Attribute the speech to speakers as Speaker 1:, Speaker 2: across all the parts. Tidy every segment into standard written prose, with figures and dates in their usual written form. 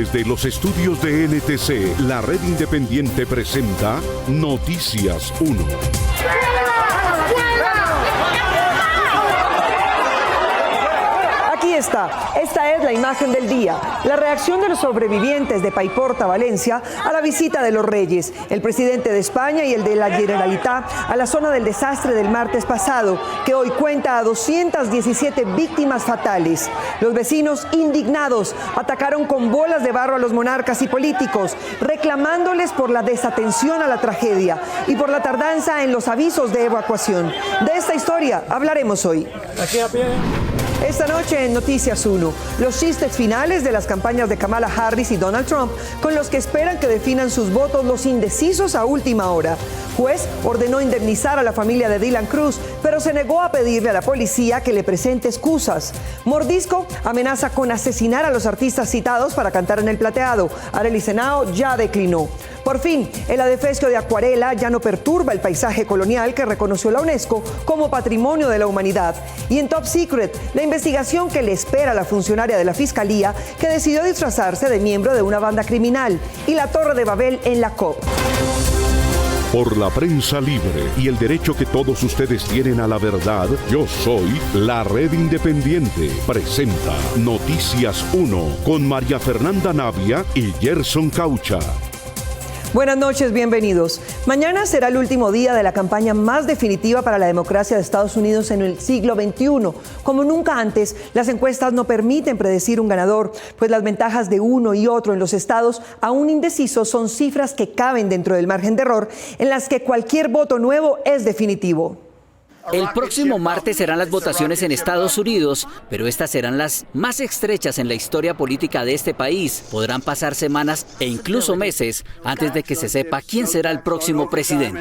Speaker 1: Desde los estudios de NTC, la red independiente presenta Noticias 1.
Speaker 2: Esta es la imagen del día, la reacción de los sobrevivientes de Paiporta, Valencia, a la visita de los Reyes, el presidente de España y el de la Generalitat a la zona del desastre del martes pasado, que hoy cuenta a 217 víctimas fatales. Los vecinos, indignados, atacaron con bolas de barro a los monarcas y políticos, reclamándoles por la desatención a la tragedia y por la tardanza en los avisos de evacuación. De esta historia hablaremos hoy. Aquí a pie. Esta noche en Noticias 1, los chistes finales de las campañas de Kamala Harris y Donald Trump, con los que esperan que definan sus votos los indecisos a última hora. Juez ordenó indemnizar a la familia de Dylan Cruz, pero se negó a pedirle a la policía que le presente excusas. Mordisco amenaza con asesinar a los artistas citados para cantar en el Plateado. Arelis Henao ya declinó. Por fin, el adefesio de acuarela ya no perturba el paisaje colonial que reconoció la UNESCO como Patrimonio de la Humanidad. Y en Top Secret, la investigación que le espera a la funcionaria de la Fiscalía que decidió disfrazarse de miembro de una banda criminal. Y la Torre de Babel en la COP.
Speaker 1: Por la prensa libre y el derecho que todos ustedes tienen a la verdad, yo soy la Red Independiente. Presenta Noticias 1 con María Fernanda Navia y Gerson Caucha.
Speaker 2: Buenas noches, bienvenidos. Mañana será el último día de la campaña más definitiva para la democracia de Estados Unidos en el siglo XXI. Como nunca antes, las encuestas no permiten predecir un ganador, pues las ventajas de uno y otro en los estados aún indecisos son cifras que caben dentro del margen de error, en las que cualquier voto nuevo es definitivo.
Speaker 3: El próximo martes serán las votaciones en Estados Unidos, pero estas serán las más estrechas en la historia política de este país. Podrán pasar semanas e incluso meses antes de que se sepa quién será el próximo presidente.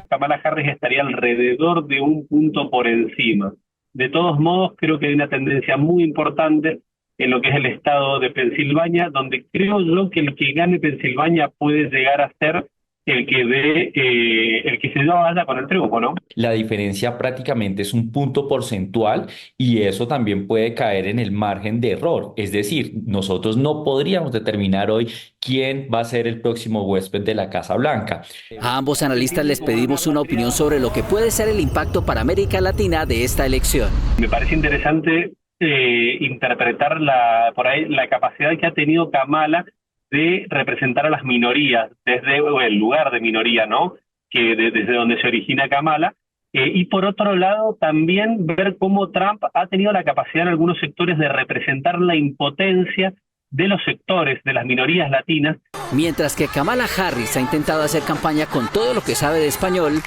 Speaker 4: Kamala Harris estaría alrededor de un punto por encima. De todos modos, creo que hay una tendencia muy importante en lo que es el estado de Pensilvania, donde creo yo que el que gane Pensilvania puede llegar a ser el que se vaya con el triunfo, ¿no?
Speaker 5: La diferencia prácticamente es un punto porcentual y eso también puede caer en el margen de error. Es decir, nosotros no podríamos determinar hoy quién va a ser el próximo huésped de la Casa Blanca.
Speaker 3: A ambos analistas les pedimos una opinión sobre lo que puede ser el impacto para América Latina de esta elección.
Speaker 4: Me parece interesante interpretar la capacidad que ha tenido Kamala de representar a las minorías desde el lugar de minoría, ¿no? Desde donde se origina Kamala. Y por otro lado, también ver cómo Trump ha tenido la capacidad en algunos sectores de representar la impotencia de los sectores, de las minorías latinas.
Speaker 3: Mientras que Kamala Harris ha intentado hacer campaña con todo lo que sabe de español,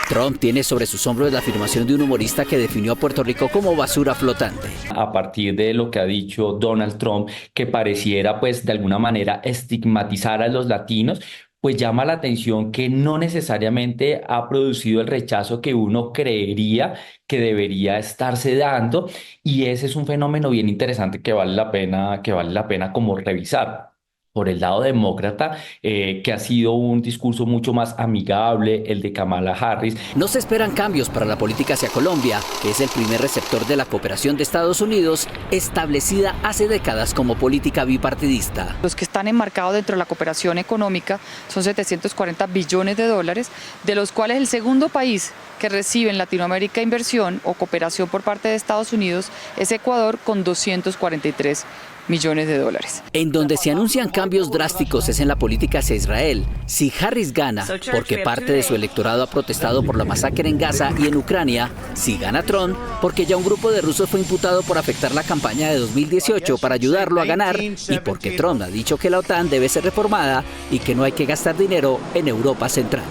Speaker 3: Trump tiene sobre sus hombros la afirmación de un humorista que definió a Puerto Rico como basura flotante.
Speaker 5: A partir de lo que ha dicho Donald Trump, que pareciera pues de alguna manera estigmatizar a los latinos, pues llama la atención que no necesariamente ha producido el rechazo que uno creería que debería estarse dando, y ese es un fenómeno bien interesante que vale la pena como revisar. Por el lado demócrata, que ha sido un discurso mucho más amigable, el de Kamala Harris.
Speaker 3: No se esperan cambios para la política hacia Colombia, que es el primer receptor de la cooperación de Estados Unidos, establecida hace décadas como política bipartidista.
Speaker 6: Los que están enmarcados dentro de la cooperación económica son 740 billones de dólares, de los cuales el segundo país que recibe en Latinoamérica inversión o cooperación por parte de Estados Unidos es Ecuador, con 243 millones de dólares.
Speaker 3: En donde se anuncian cambios drásticos es en la política hacia Israel. Si Harris gana, porque parte de su electorado ha protestado por la masacre en Gaza y en Ucrania; si gana Trump, porque ya un grupo de rusos fue imputado por afectar la campaña de 2018 para ayudarlo a ganar, y porque Trump ha dicho que la OTAN debe ser reformada y que no hay que gastar dinero en Europa Central.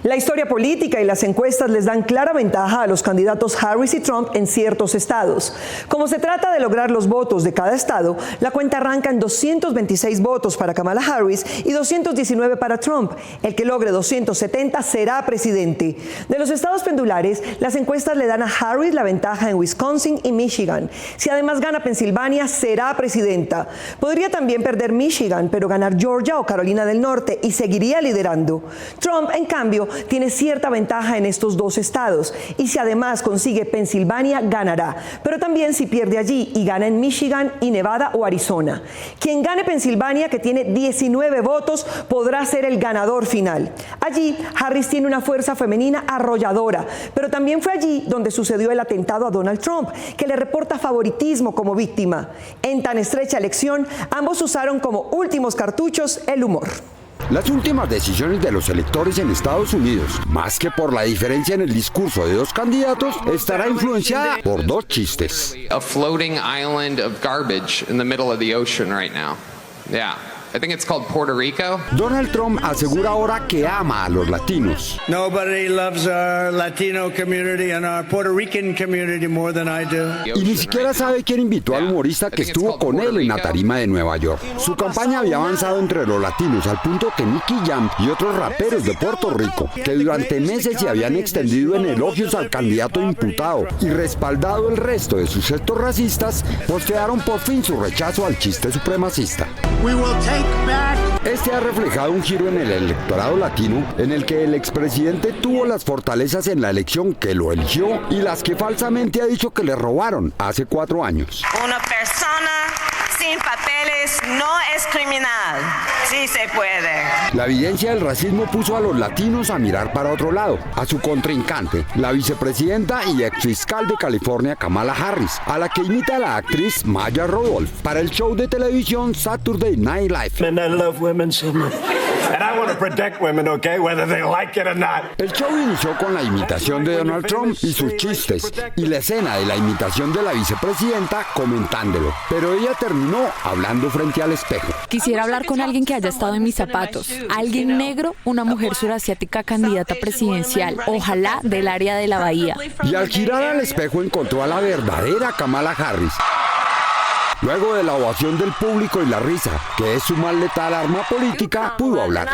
Speaker 2: La historia política y las encuestas les dan clara ventaja a los candidatos Harris y Trump en ciertos estados. Como se trata de lograr los votos de cada estado, la cuenta arranca en 226 votos para Kamala Harris y 219 para Trump. El que logre 270 será presidente. De los estados pendulares, las encuestas le dan a Harris la ventaja en Wisconsin y Michigan. Si además gana Pensilvania, será presidenta. Podría también perder Michigan, pero ganar Georgia o Carolina del Norte y seguiría liderando. Trump, en cambio, tiene cierta ventaja en estos dos estados y si además consigue Pensilvania, ganará. Pero también si pierde allí y gana en Michigan y Nevada o Arizona. Quien gane Pensilvania, que tiene 19 votos, podrá ser el ganador final. Allí, Harris tiene una fuerza femenina arrolladora, pero también fue allí donde sucedió el atentado a Donald Trump, que le reporta favoritismo como víctima. En tan estrecha elección, ambos usaron como últimos cartuchos el humor.
Speaker 7: Las últimas decisiones de los electores en Estados Unidos, más que por la diferencia en el discurso de dos candidatos, estará influenciada por dos chistes.
Speaker 8: A floating island of garbage in the middle of the ocean right now. Yeah. I think it's called Puerto Rico.
Speaker 7: Donald Trump asegura ahora que ama a los latinos.
Speaker 9: Nobody loves our Latino community and our Puerto Rican community more than I do.
Speaker 7: Y ni siquiera sabe quién invitó al humorista que estuvo con él en la tarima de Nueva York. Su campaña había avanzado entre los latinos al punto que Nicky Jam y otros raperos de Puerto Rico, que durante meses se habían extendido en elogios al candidato imputado y respaldado el resto de sus gestos racistas, postearon por fin su rechazo al chiste supremacista. Este ha reflejado un giro en el electorado latino en el que el expresidente tuvo las fortalezas en la elección que lo eligió y las que falsamente ha dicho que le robaron hace 4 años.
Speaker 10: Una persona sin papeles no es criminal. Sí se puede.
Speaker 7: La evidencia del racismo puso a los latinos a mirar para otro lado, a su contrincante, la vicepresidenta y exfiscal de California, Kamala Harris, a la que imita la actriz Maya Rudolph para el show de televisión Saturday Night Live.
Speaker 9: And I love women so much. And I want to protect women, okay, whether they like it or not.
Speaker 7: El show inició con la imitación de Donald Trump y sus chistes, y la escena de la imitación de la vicepresidenta comentándolo, pero ella terminó hablando frente al espejo.
Speaker 11: Quisiera hablar con alguien que haya estado en mis zapatos, alguien negro, una mujer surasiática candidata presidencial, ojalá del área de la Bahía.
Speaker 7: Y al girar al espejo encontró a la verdadera Kamala Harris. Luego de la ovación del público y la risa, que es su más letal arma política, pudo hablar.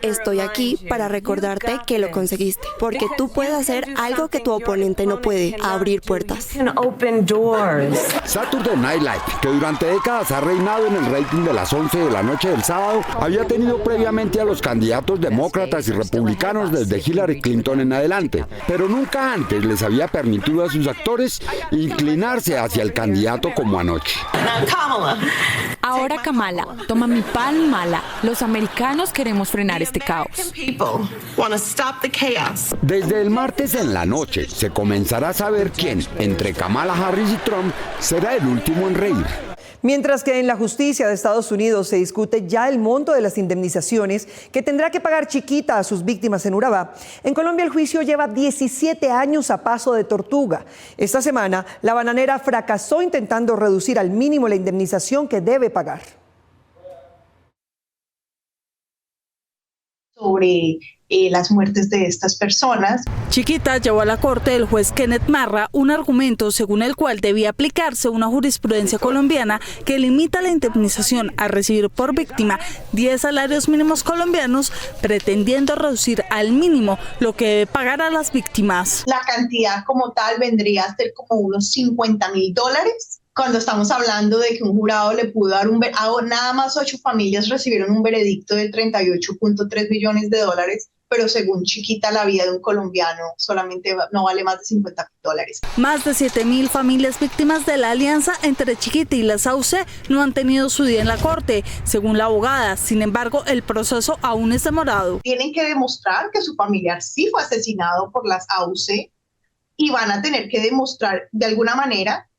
Speaker 12: Estoy aquí para recordarte que lo conseguiste, porque tú puedes hacer algo que tu oponente no puede, abrir puertas.
Speaker 7: Saturday Night Live, que durante décadas ha reinado en el rating de las 11 de la noche del sábado, había tenido previamente a los candidatos demócratas y republicanos desde Hillary Clinton en adelante, pero nunca antes les había permitido a sus actores inclinarse hacia el candidato como anoche.
Speaker 11: Ahora Kamala, toma mi pan mala. Los americanos queremos frenar este caos.
Speaker 7: Desde el martes en la noche se comenzará a saber quién, entre Kamala Harris y Trump, será el último en reír.
Speaker 2: Mientras que en la justicia de Estados Unidos se discute ya el monto de las indemnizaciones que tendrá que pagar Chiquita a sus víctimas en Urabá, en Colombia el juicio lleva 17 años a paso de tortuga. Esta semana, la bananera fracasó intentando reducir al mínimo la indemnización que debe pagar.
Speaker 13: Sobre las muertes de estas personas.
Speaker 14: Chiquita llevó a la corte del juez Kenneth Marra un argumento según el cual debía aplicarse una jurisprudencia colombiana que limita la indemnización a recibir por víctima 10 salarios mínimos colombianos, pretendiendo reducir al mínimo lo que debe pagar a las víctimas.
Speaker 13: La cantidad como tal vendría a ser como unos $50,000. Cuando estamos hablando de que un jurado le pudo dar nada más 8 familias recibieron un veredicto de $38.3 millones, pero según Chiquita la vida de un colombiano solamente no vale más de $50,000.
Speaker 14: Más de 7,000 familias víctimas de la alianza entre Chiquita y la SAUCE no han tenido su día en la corte, según la abogada. Sin embargo, el proceso aún es demorado.
Speaker 13: Tienen que demostrar que su familiar sí fue asesinado por las AUC y van a tener que demostrar de alguna manera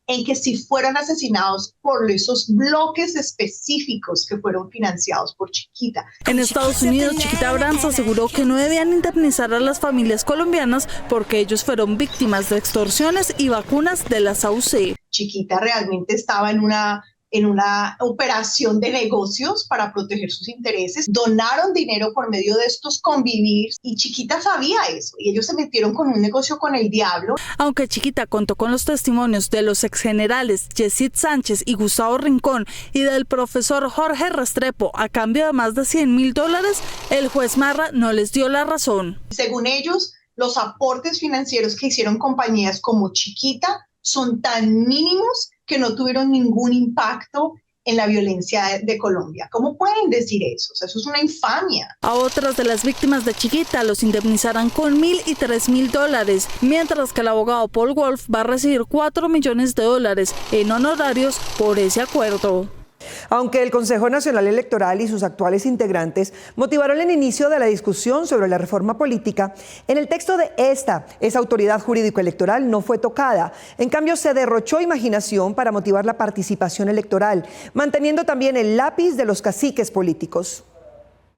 Speaker 13: en que si fueron asesinados por esos bloques específicos que fueron financiados por Chiquita.
Speaker 14: En Estados Unidos, Chiquita Brands aseguró que no debían indemnizar a las familias colombianas porque ellos fueron víctimas de extorsiones y vacunas de la SAUCE.
Speaker 13: Chiquita realmente estaba en una operación de negocios para proteger sus intereses. Donaron dinero por medio de estos convivir y Chiquita sabía eso y ellos se metieron con un negocio con el diablo.
Speaker 14: Aunque Chiquita contó con los testimonios de los exgenerales Yesid Sánchez y Gustavo Rincón y del profesor Jorge Restrepo a cambio de más de $100,000, el juez Marra no les dio la razón.
Speaker 13: Según ellos, los aportes financieros que hicieron compañías como Chiquita son tan mínimos que no tuvieron ningún impacto en la violencia de Colombia. ¿Cómo pueden decir eso? O sea, eso es una infamia.
Speaker 14: A otras de las víctimas de Chiquita los indemnizarán con $1,000 y $3,000, mientras que el abogado Paul Wolf va a recibir $4 millones en honorarios por ese acuerdo.
Speaker 2: Aunque el Consejo Nacional Electoral y sus actuales integrantes motivaron el inicio de la discusión sobre la reforma política, en el texto de esa autoridad jurídico-electoral no fue tocada. En cambio, se derrochó imaginación para motivar la participación electoral, manteniendo también el lápiz de los caciques políticos.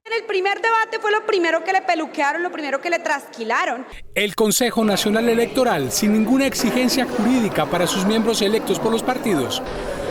Speaker 15: En el primer debate fue lo primero que le peluquearon, lo primero que le trasquilaron.
Speaker 16: El Consejo Nacional Electoral, sin ninguna exigencia jurídica para sus miembros electos por los partidos,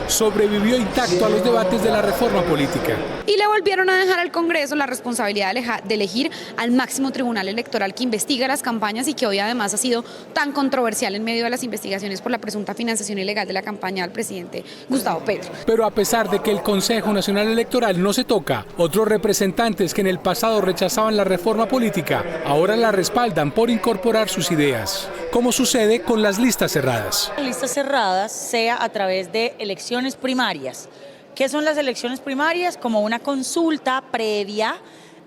Speaker 16: sobrevivió intacto a los debates de la reforma política.
Speaker 15: Y le volvieron a dejar al Congreso la responsabilidad de elegir al máximo tribunal electoral que investiga las campañas y que hoy además ha sido tan controversial en medio de las investigaciones por la presunta financiación ilegal de la campaña del presidente Gustavo Petro.
Speaker 16: Pero a pesar de que el Consejo Nacional Electoral no se toca, otros representantes que en el pasado rechazaban la reforma política, ahora la respaldan por incorporar sus ideas, como sucede con las listas cerradas.
Speaker 17: Listas cerradas sea a través de elecciones primarias. ¿Qué son las elecciones primarias? Como una consulta previa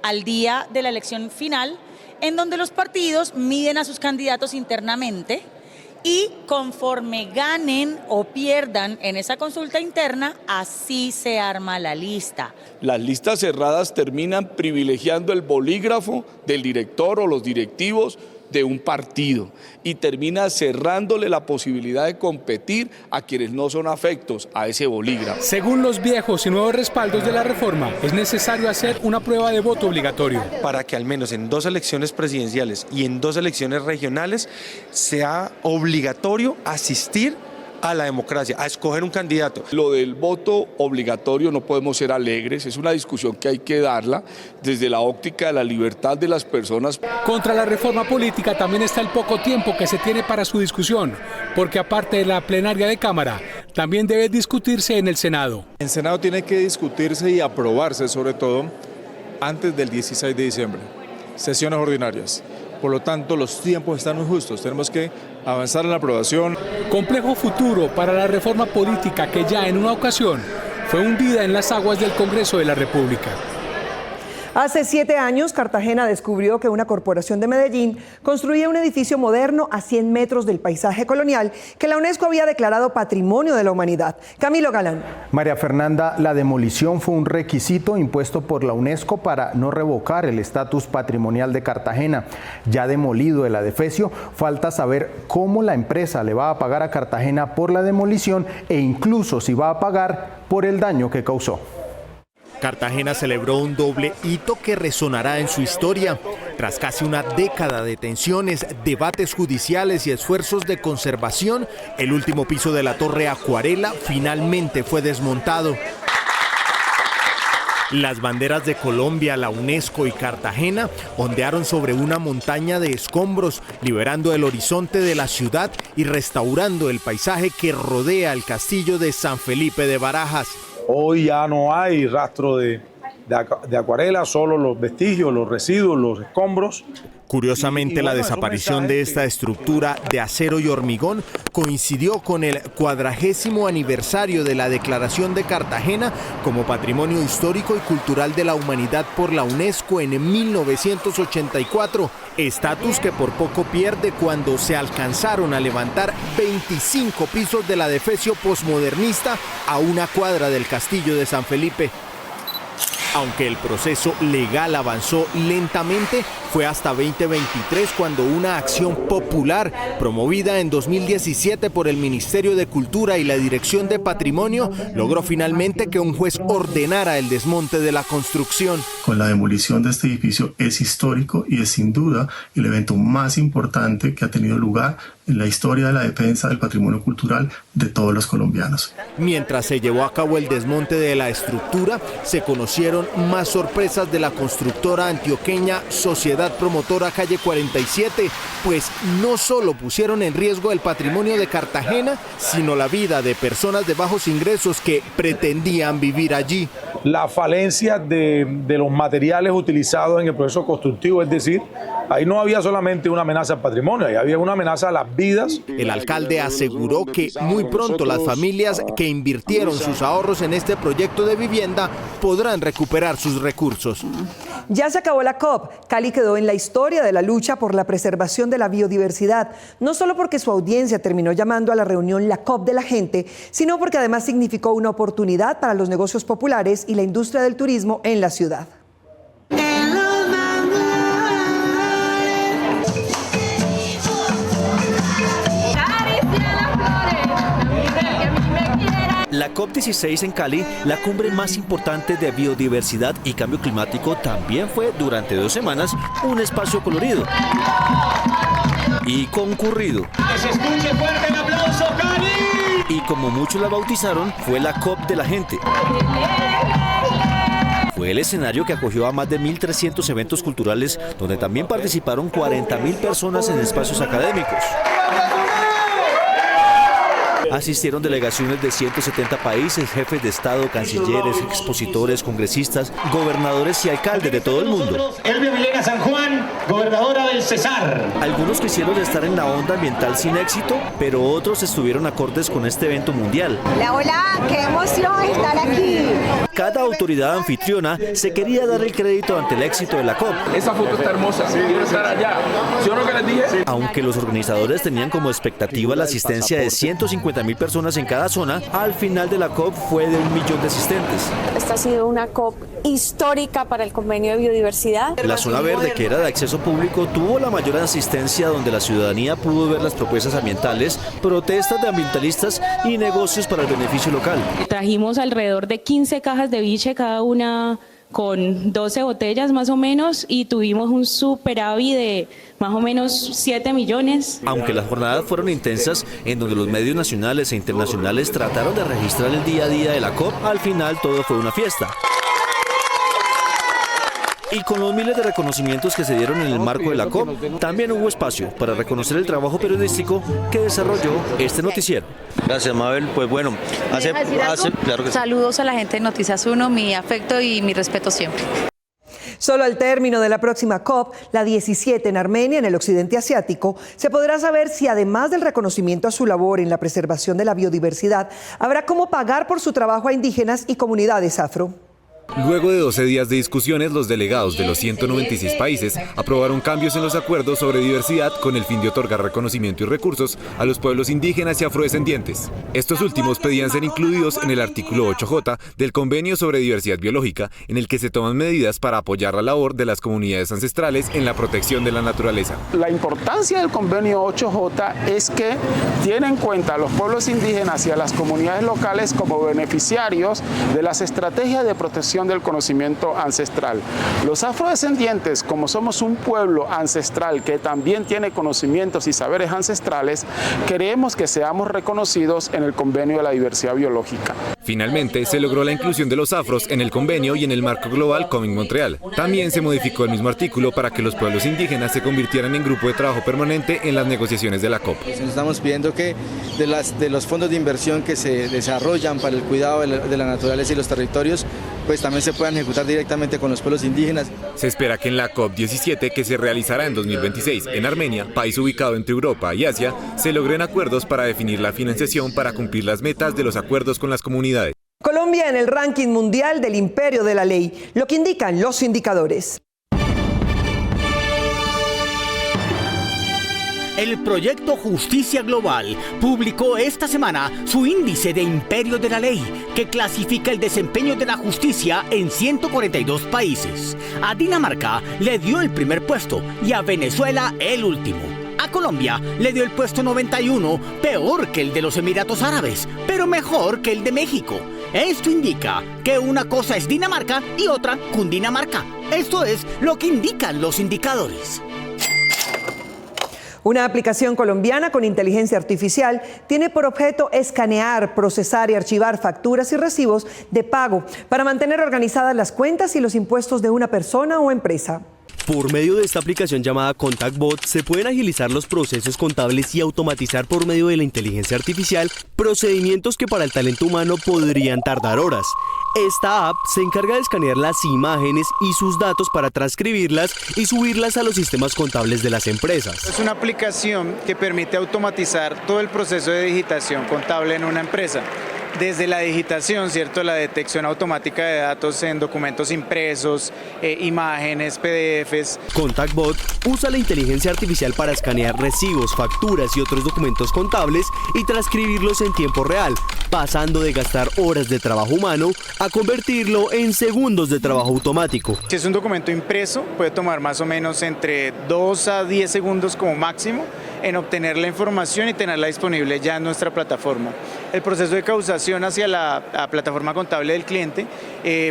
Speaker 17: al día de la elección final, en donde los partidos miden a sus candidatos internamente y conforme ganen o pierdan en esa consulta interna, así se arma la lista.
Speaker 18: Las listas cerradas terminan privilegiando el bolígrafo del director o los directivos de un partido y termina cerrándole la posibilidad de competir a quienes no son afectos a ese bolígrafo.
Speaker 16: Según los viejos y nuevos respaldos de la reforma, es necesario hacer una prueba de voto obligatorio.
Speaker 19: Para que al menos en 2 elecciones presidenciales y en 2 elecciones regionales sea obligatorio asistir a la democracia, a escoger un candidato.
Speaker 18: Lo del voto obligatorio no podemos ser alegres, es una discusión que hay que darla desde la óptica de la libertad de las personas.
Speaker 16: Contra la reforma política también está el poco tiempo que se tiene para su discusión, porque aparte de la plenaria de Cámara, también debe discutirse en el Senado.
Speaker 20: En Senado tiene que discutirse y aprobarse sobre todo antes del 16 de diciembre, sesiones ordinarias. Por lo tanto, los tiempos están muy justos. Tenemos que avanzar en la aprobación.
Speaker 16: Complejo futuro para la reforma política que ya en una ocasión fue hundida en las aguas del Congreso de la República.
Speaker 2: Hace 7 años, Cartagena descubrió que una corporación de Medellín construía un edificio moderno a 100 metros del paisaje colonial que la UNESCO había declarado Patrimonio de la Humanidad. Camilo Galán.
Speaker 21: María Fernanda, la demolición fue un requisito impuesto por la UNESCO para no revocar el estatus patrimonial de Cartagena. Ya demolido el adefesio, falta saber cómo la empresa le va a pagar a Cartagena por la demolición e incluso si va a pagar por el daño que causó.
Speaker 22: Cartagena celebró un doble hito que resonará en su historia. Tras casi una década de tensiones, debates judiciales y esfuerzos de conservación, el último piso de la Torre Acuarela finalmente fue desmontado. Las banderas de Colombia, la UNESCO y Cartagena ondearon sobre una montaña de escombros, liberando el horizonte de la ciudad y restaurando el paisaje que rodea el castillo de San Felipe de Barajas.
Speaker 23: Hoy ya no hay rastro de acuarela, solo los vestigios, los residuos, los escombros.
Speaker 22: Curiosamente, la desaparición de esta estructura de acero y hormigón coincidió con el 40º aniversario de la declaración de Cartagena como Patrimonio Histórico y Cultural de la Humanidad por la UNESCO en 1984, estatus que por poco pierde cuando se alcanzaron a levantar 25 pisos del adefesio posmodernista a una cuadra del castillo de San Felipe. Aunque el proceso legal avanzó lentamente, fue hasta 2023 cuando una acción popular promovida en 2017 por el Ministerio de Cultura y la Dirección de Patrimonio logró finalmente que un juez ordenara el desmonte de la construcción.
Speaker 24: Con la demolición de este edificio es histórico y es sin duda el evento más importante que ha tenido lugar en la historia de la defensa del patrimonio cultural de todos los colombianos.
Speaker 22: Mientras se llevó a cabo el desmonte de la estructura, se conocieron más sorpresas de la constructora antioqueña Sociedad Promotora Calle 47, pues no solo pusieron en riesgo el patrimonio de Cartagena, sino la vida de personas de bajos ingresos que pretendían vivir allí.
Speaker 23: La falencia de los materiales utilizados en el proceso constructivo, es decir, ahí no había solamente una amenaza al patrimonio, ahí había una amenaza a las vidas.
Speaker 22: El alcalde aseguró que muy pronto las familias que invirtieron sus ahorros en este proyecto de vivienda podrán recuperar sus recursos.
Speaker 2: Ya se acabó la COP. Cali quedó en la historia de la lucha por la preservación de la biodiversidad, no solo porque su audiencia terminó llamando a la reunión la COP de la gente, sino porque además significó una oportunidad para los negocios populares y la industria del turismo en la ciudad.
Speaker 1: La COP16 en Cali, la cumbre más importante de biodiversidad y cambio climático, también fue durante 2 semanas un espacio colorido y concurrido.
Speaker 4: ¡Que se escuche fuerte el aplauso, Cali!
Speaker 1: Y como muchos la bautizaron, fue la COP de la gente. Fue el escenario que acogió a más de 1.300 eventos culturales, donde también participaron 40.000 personas en espacios académicos. Asistieron delegaciones de 170 países, jefes de Estado, cancilleres, expositores, congresistas, gobernadores y alcaldes de todo el mundo.
Speaker 4: Elvia Vilena San Juan, gobernadora del Cesar.
Speaker 1: Algunos quisieron estar en la onda ambiental sin éxito, pero otros estuvieron acordes con este evento mundial.
Speaker 5: Hola, qué emoción estar aquí.
Speaker 1: Cada autoridad anfitriona se quería dar el crédito ante el éxito de la COP.
Speaker 6: Esa foto está hermosa, quiero estar allá. ¿Sí o no que les dije?
Speaker 1: Aunque los organizadores tenían como expectativa la asistencia de 150.000 personas en cada zona, al final de la COP fue de 1 millón de asistentes.
Speaker 5: Esta ha sido una COP histórica para el convenio de biodiversidad.
Speaker 1: La zona verde, que era de acceso público, tuvo la mayor asistencia, donde la ciudadanía pudo ver las propuestas ambientales, protestas de ambientalistas y negocios para el beneficio local.
Speaker 25: Trajimos alrededor de 15 cajas de biche, cada una con 12 botellas más o menos, y tuvimos un superávit de más o menos 7 millones.
Speaker 1: Aunque las jornadas fueron intensas, en donde los medios nacionales e internacionales trataron de registrar el día a día de la COP, al final todo fue una fiesta. Y con los miles de reconocimientos que se dieron en el marco de la COP, también hubo espacio para reconocer el trabajo periodístico que desarrolló este noticiero.
Speaker 26: Gracias, Mabel. Pues bueno, claro que sí.
Speaker 27: Saludos a la gente de Noticias 1, mi afecto y mi respeto siempre.
Speaker 2: Solo al término de la próxima COP, la 17 en Armenia, en el occidente asiático, se podrá saber si además del reconocimiento a su labor en la preservación de la biodiversidad, habrá cómo pagar por su trabajo a indígenas y comunidades afro.
Speaker 28: Luego de 12 días de discusiones, los delegados de los 196 países aprobaron cambios en los acuerdos sobre diversidad con el fin de otorgar reconocimiento y recursos a los pueblos indígenas y afrodescendientes. Estos últimos pedían ser incluidos en el artículo 8J del Convenio sobre Diversidad Biológica, en el que se toman medidas para apoyar la labor de las comunidades ancestrales en la protección de la naturaleza.
Speaker 29: La importancia del Convenio 8J es que tiene en cuenta a los pueblos indígenas y a las comunidades locales como beneficiarios de las estrategias de protección del conocimiento ancestral. Los afrodescendientes, como somos un pueblo ancestral que también tiene conocimientos y saberes ancestrales, queremos que seamos reconocidos en el Convenio de la Diversidad Biológica.
Speaker 28: Finalmente, se logró la inclusión de los afros en el convenio y en el marco global Coming Montreal. También se modificó el mismo artículo para que los pueblos indígenas se convirtieran en grupo de trabajo permanente en las negociaciones de la COP.
Speaker 30: Estamos pidiendo que de los fondos de inversión que se desarrollan para el cuidado de la naturaleza y los territorios, pues también se puedan ejecutar directamente con los pueblos indígenas.
Speaker 28: Se espera que en la COP17, que se realizará en 2026 en Armenia, país ubicado entre Europa y Asia, se logren acuerdos para definir la financiación para cumplir las metas de los acuerdos con las comunidades.
Speaker 2: Colombia en el ranking mundial del imperio de la ley, lo que indican los indicadores.
Speaker 31: El proyecto Justicia Global publicó esta semana su índice de imperio de la ley, que clasifica el desempeño de la justicia en 142 países. A Dinamarca le dio el primer puesto y a Venezuela el último. A Colombia le dio el puesto 91, peor que el de los Emiratos Árabes, pero mejor que el de México. Esto indica que una cosa es Dinamarca y otra Cundinamarca. Esto es lo que indican los indicadores.
Speaker 2: Una aplicación colombiana con inteligencia artificial tiene por objeto escanear, procesar y archivar facturas y recibos de pago para mantener organizadas las cuentas y los impuestos de una persona o empresa.
Speaker 3: Por medio de esta aplicación llamada ContactBot se pueden agilizar los procesos contables y automatizar por medio de la inteligencia artificial procedimientos que para el talento humano podrían tardar horas. Esta app se encarga de escanear las imágenes y sus datos para transcribirlas y subirlas a los sistemas contables de las empresas.
Speaker 7: Es una aplicación que permite automatizar todo el proceso de digitación contable en una empresa. Desde la digitación, ¿cierto? La detección automática de datos en documentos impresos, imágenes, PDFs.
Speaker 3: ContactBot usa la inteligencia artificial para escanear recibos, facturas y otros documentos contables y transcribirlos en tiempo real, pasando de gastar horas de trabajo humano a convertirlo en segundos de trabajo automático.
Speaker 7: Si es un documento impreso, puede tomar más o menos entre 2 a 10 segundos como máximo en obtener la información y tenerla disponible ya en nuestra plataforma. El proceso de causación hacia la plataforma contable del cliente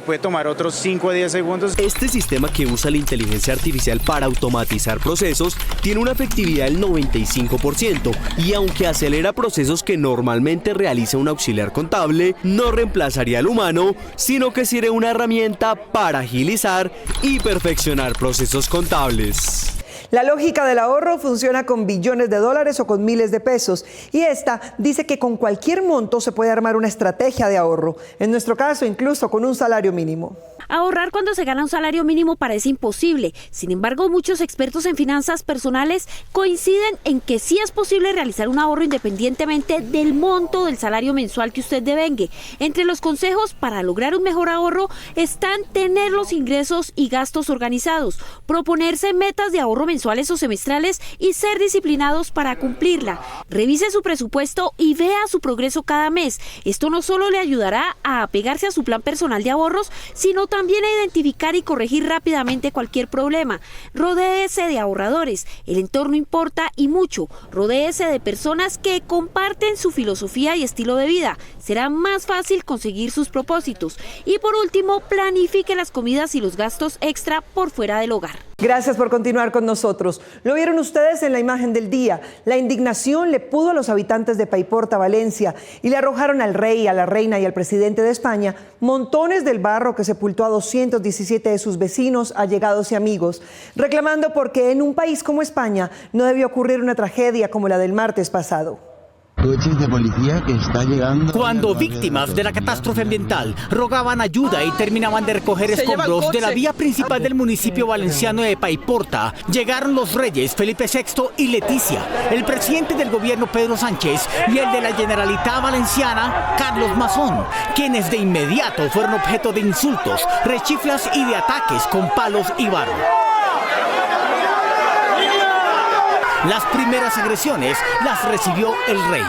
Speaker 7: puede tomar otros 5 a 10 segundos.
Speaker 3: Este sistema, que usa la inteligencia artificial para automatizar procesos, tiene una efectividad del 95% y aunque acelera procesos que normalmente realiza un auxiliar contable, no reemplazaría al humano, sino que sería una herramienta para agilizar y perfeccionar procesos contables.
Speaker 2: La lógica del ahorro funciona con billones de dólares o con miles de pesos, y esta dice que con cualquier monto se puede armar una estrategia de ahorro, en nuestro caso incluso con un salario mínimo.
Speaker 8: Ahorrar cuando se gana un salario mínimo parece imposible. Sin embargo, muchos expertos en finanzas personales coinciden en que sí es posible realizar un ahorro independientemente del monto del salario mensual que usted devengue. Entre los consejos para lograr un mejor ahorro están tener los ingresos y gastos organizados, proponerse metas de ahorro mensuales o semestrales y ser disciplinados para cumplirla. Revise su presupuesto y vea su progreso cada mes. Esto no solo le ayudará a apegarse a su plan personal de ahorros, sino también a identificar y corregir rápidamente cualquier problema. Rodéese de ahorradores, el entorno importa y mucho. Rodéese de personas que comparten su filosofía y estilo de vida. Será más fácil conseguir sus propósitos. Y por último, planifique las comidas y los gastos extra por fuera del hogar.
Speaker 2: Gracias por continuar con nosotros. Lo vieron ustedes en la imagen del día. La indignación le pudo a los habitantes de Paiporta, Valencia, y le arrojaron al rey, a la reina y al presidente de España montones del barro que sepultó a 217 de sus vecinos, allegados y amigos, reclamando porque en un país como España no debió ocurrir una tragedia como la del martes pasado.
Speaker 9: Coches de policía que está llegando.
Speaker 31: Cuando víctimas de la catástrofe ambiental rogaban ayuda y terminaban de recoger escombros de la vía principal del municipio valenciano de Paiporta, llegaron los reyes Felipe VI y Leticia, el presidente del gobierno Pedro Sánchez y el de la Generalitat Valenciana Carlos Mazón, quienes de inmediato fueron objeto de insultos, rechiflas y de ataques con palos y barro. Las primeras agresiones las recibió el rey.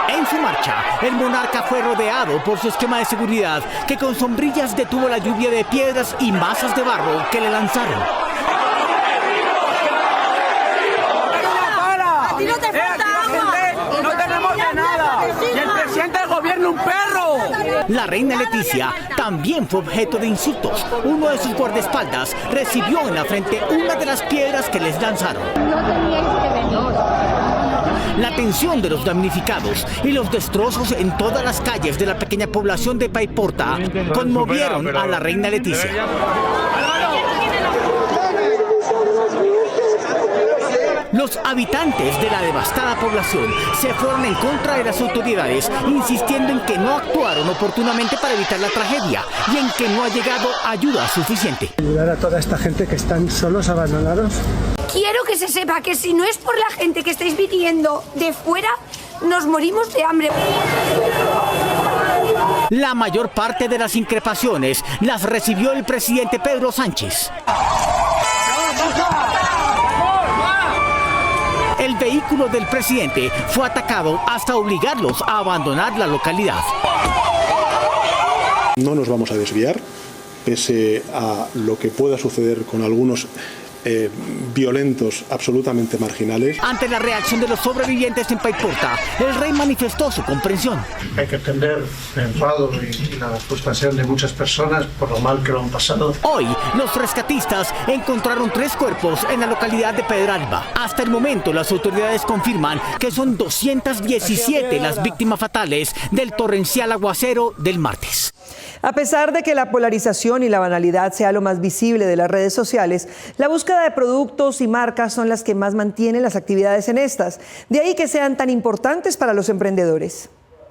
Speaker 31: En su marcha, el monarca fue rodeado por su esquema de seguridad, que con sombrillas detuvo la lluvia de piedras y masas de barro que le lanzaron.
Speaker 10: ¡A ti no te falta agua! ¡No tenemos de nada! ¡Y el presidente del gobierno un perro!
Speaker 31: La reina Leticia también fue objeto de insultos. Uno de sus guardaespaldas recibió en la frente una de las piedras que les lanzaron. La tensión de los damnificados y los destrozos en todas las calles de la pequeña población de Paiporta conmovieron a la reina Leticia. Los habitantes de la devastada población se fueron en contra de las autoridades, insistiendo en que no actuaron oportunamente para evitar la tragedia y en que no ha llegado ayuda suficiente.
Speaker 11: Ayudar a toda esta gente que están solos, abandonados.
Speaker 12: Quiero que se sepa que si no es por la gente que estáis viniendo de fuera, nos morimos de hambre.
Speaker 31: La mayor parte de las increpaciones las recibió el presidente Pedro Sánchez. El vehículo del presidente fue atacado hasta obligarlos a abandonar la localidad.
Speaker 13: No nos vamos a desviar, pese a lo que pueda suceder con algunos
Speaker 11: violentos absolutamente marginales.
Speaker 31: Ante la reacción de los sobrevivientes en Paiporta, el rey manifestó su comprensión.
Speaker 11: Hay que entender el enfado y la frustración de muchas personas por lo mal que lo han pasado.
Speaker 31: Hoy, los rescatistas encontraron 3 cuerpos en la localidad de Pedralba. Hasta el momento, las autoridades confirman que son 217 las víctimas fatales del torrencial aguacero del martes.
Speaker 2: A pesar de que la polarización y la banalidad sea lo más visible de las redes sociales, la búsqueda de productos y marcas son las que más mantienen las actividades en estas. De ahí que sean tan importantes para los emprendedores.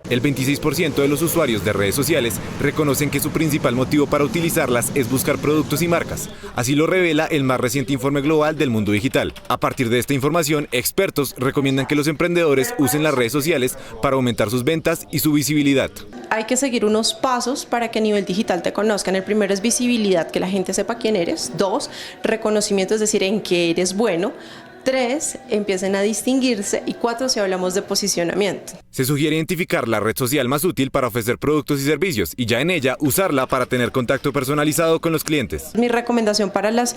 Speaker 28: El 26% de los usuarios de redes sociales reconocen que su principal motivo para utilizarlas es buscar productos y marcas. Así lo revela el más reciente informe global del mundo digital. A partir de esta información, expertos recomiendan que los emprendedores usen las redes sociales para aumentar sus ventas y su visibilidad.
Speaker 13: Hay que seguir unos pasos para que a nivel digital te conozcan. El primero es visibilidad, que la gente sepa quién eres. 2, reconocimiento, es decir, en qué eres bueno. 3, empiecen a distinguirse. Y 4, si hablamos de posicionamiento.
Speaker 28: Se sugiere identificar la red social más útil para ofrecer productos y servicios y ya en ella usarla para tener contacto personalizado con los clientes.
Speaker 13: Mi recomendación para los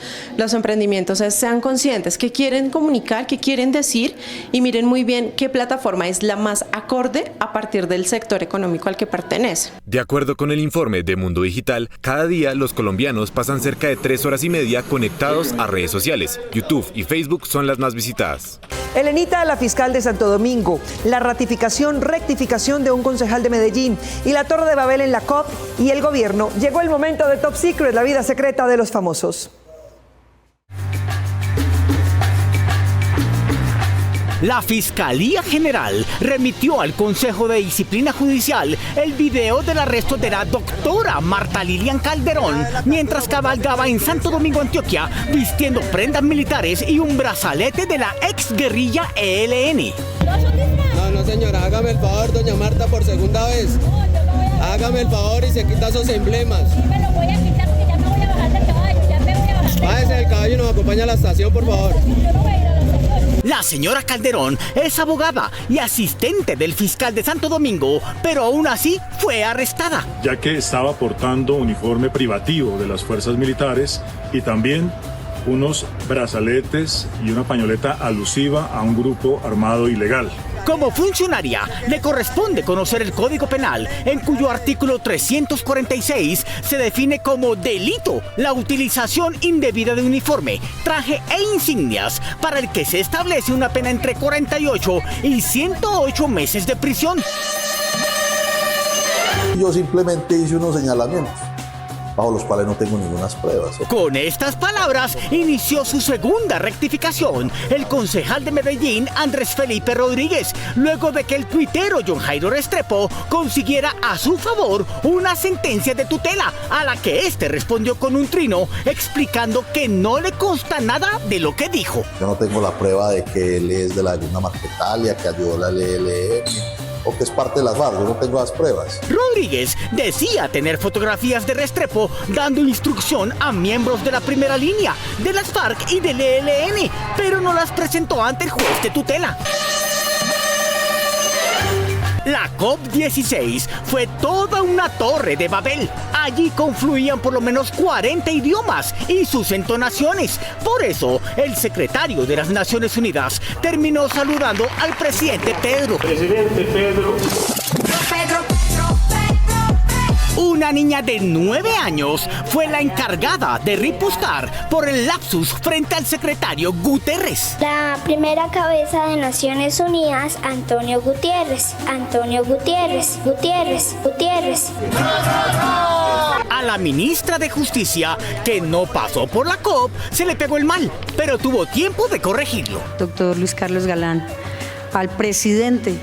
Speaker 13: emprendimientos es sean conscientes que quieren comunicar, que quieren decir y miren muy bien qué plataforma es la más acorde a partir del sector económico al que pertenece.
Speaker 28: De acuerdo con el informe de Mundo Digital, cada día los colombianos pasan cerca de 3 horas y media conectados a redes sociales. YouTube y Facebook son las más visitadas.
Speaker 2: Elenita, la fiscal de Santo Domingo, la rectificación de un concejal de Medellín y la Torre de Babel en la COP y el gobierno. Llegó el momento de Top Secret, la vida secreta de los famosos.
Speaker 31: La Fiscalía General remitió al Consejo de Disciplina Judicial el video del arresto de la doctora Marta Lilian Calderón mientras cabalgaba en Santo Domingo, Antioquia, vistiendo prendas militares y un brazalete de la exguerrilla ELN.
Speaker 14: No, señora, hágame el favor, doña Marta, por segunda vez. Hágame el favor y se quita esos emblemas.
Speaker 15: Sí, me lo voy a quitar porque ya me voy a bajar del caballo, ya me voy a bajar.
Speaker 14: Bájese del caballo y nos acompaña a la estación, por favor.
Speaker 15: Yo no voy a ir a la estación.
Speaker 31: La señora Calderón es abogada y asistente del fiscal de Santo Domingo, pero aún así fue arrestada.
Speaker 16: Ya que estaba portando uniforme privativo de las fuerzas militares y también unos brazaletes y una pañoleta alusiva a un grupo armado ilegal.
Speaker 31: Como funcionaria, le corresponde conocer el Código Penal, en cuyo artículo 346 se define como delito la utilización indebida de uniforme, traje e insignias, para el que se establece una pena entre 48 y 108 meses de prisión.
Speaker 17: Yo simplemente hice unos señalamientos, bajo los cuales no tengo ninguna pruebas.
Speaker 31: Con estas palabras inició su segunda rectificación el concejal de Medellín, Andrés Felipe Rodríguez, luego de que el tuitero John Jairo Restrepo consiguiera a su favor una sentencia de tutela, a la que este respondió con un trino, explicando que no le consta nada de lo que dijo.
Speaker 17: Yo no tengo la prueba de que él es de la Yuna Marquetalia, que ayudó a la ELN, o que es parte de las FARC, yo no tengo las pruebas.
Speaker 31: Rodríguez decía tener fotografías de Restrepo dando instrucción a miembros de la primera línea, de las FARC y del ELN, pero no las presentó ante el juez de tutela. La COP16 fue toda una torre de Babel. Allí confluían por lo menos 40 idiomas y sus entonaciones. Por eso, el secretario de las Naciones Unidas terminó saludando al presidente Pedro.
Speaker 16: Presidente Pedro.
Speaker 31: Una niña de 9 años fue la encargada de ripostar por el lapsus frente al secretario Guterres.
Speaker 15: La primera cabeza de Naciones Unidas, Antonio Gutiérrez. Antonio Gutiérrez. Gutiérrez. Gutiérrez.
Speaker 31: A la ministra de Justicia, que no pasó por la COP, se le pegó el mal, pero tuvo tiempo de corregirlo.
Speaker 18: Doctor Luis Carlos Galán, al presidente.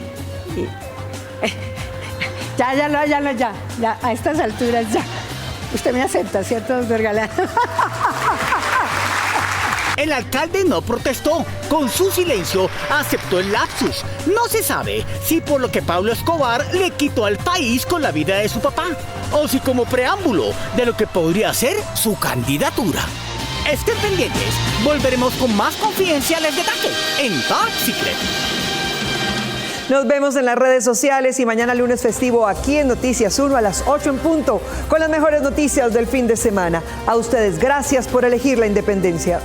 Speaker 18: Ya, a estas alturas ya. Usted me acepta, ¿cierto, doctor Galán?
Speaker 31: El alcalde no protestó. Con su silencio aceptó el lapsus. No se sabe si por lo que Pablo Escobar le quitó al país con la vida de su papá, o si como preámbulo de lo que podría ser su candidatura. Estén pendientes, volveremos con más confidenciales de Taco en Top Secret.
Speaker 2: Nos vemos en las redes sociales y mañana lunes festivo aquí en Noticias 1 a las 8 en punto con las mejores noticias del fin de semana. A ustedes, gracias por elegir la independencia.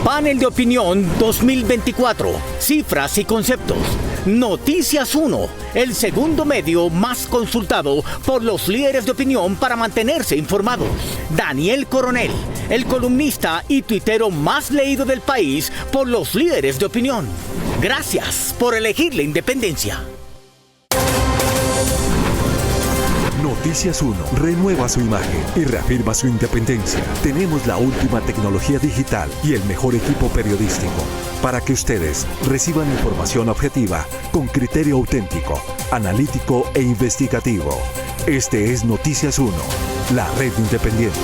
Speaker 31: Panel de Opinión 2024. Cifras y conceptos. Noticias 1, el segundo medio más consultado por los líderes de opinión para mantenerse informados. Daniel Coronel, el columnista y tuitero más leído del país por los líderes de opinión. Gracias por elegir la independencia.
Speaker 1: Noticias 1 renueva su imagen y reafirma su independencia. Tenemos la última tecnología digital y el mejor equipo periodístico para que ustedes reciban información objetiva con criterio auténtico, analítico e investigativo. Este es Noticias 1, la red independiente.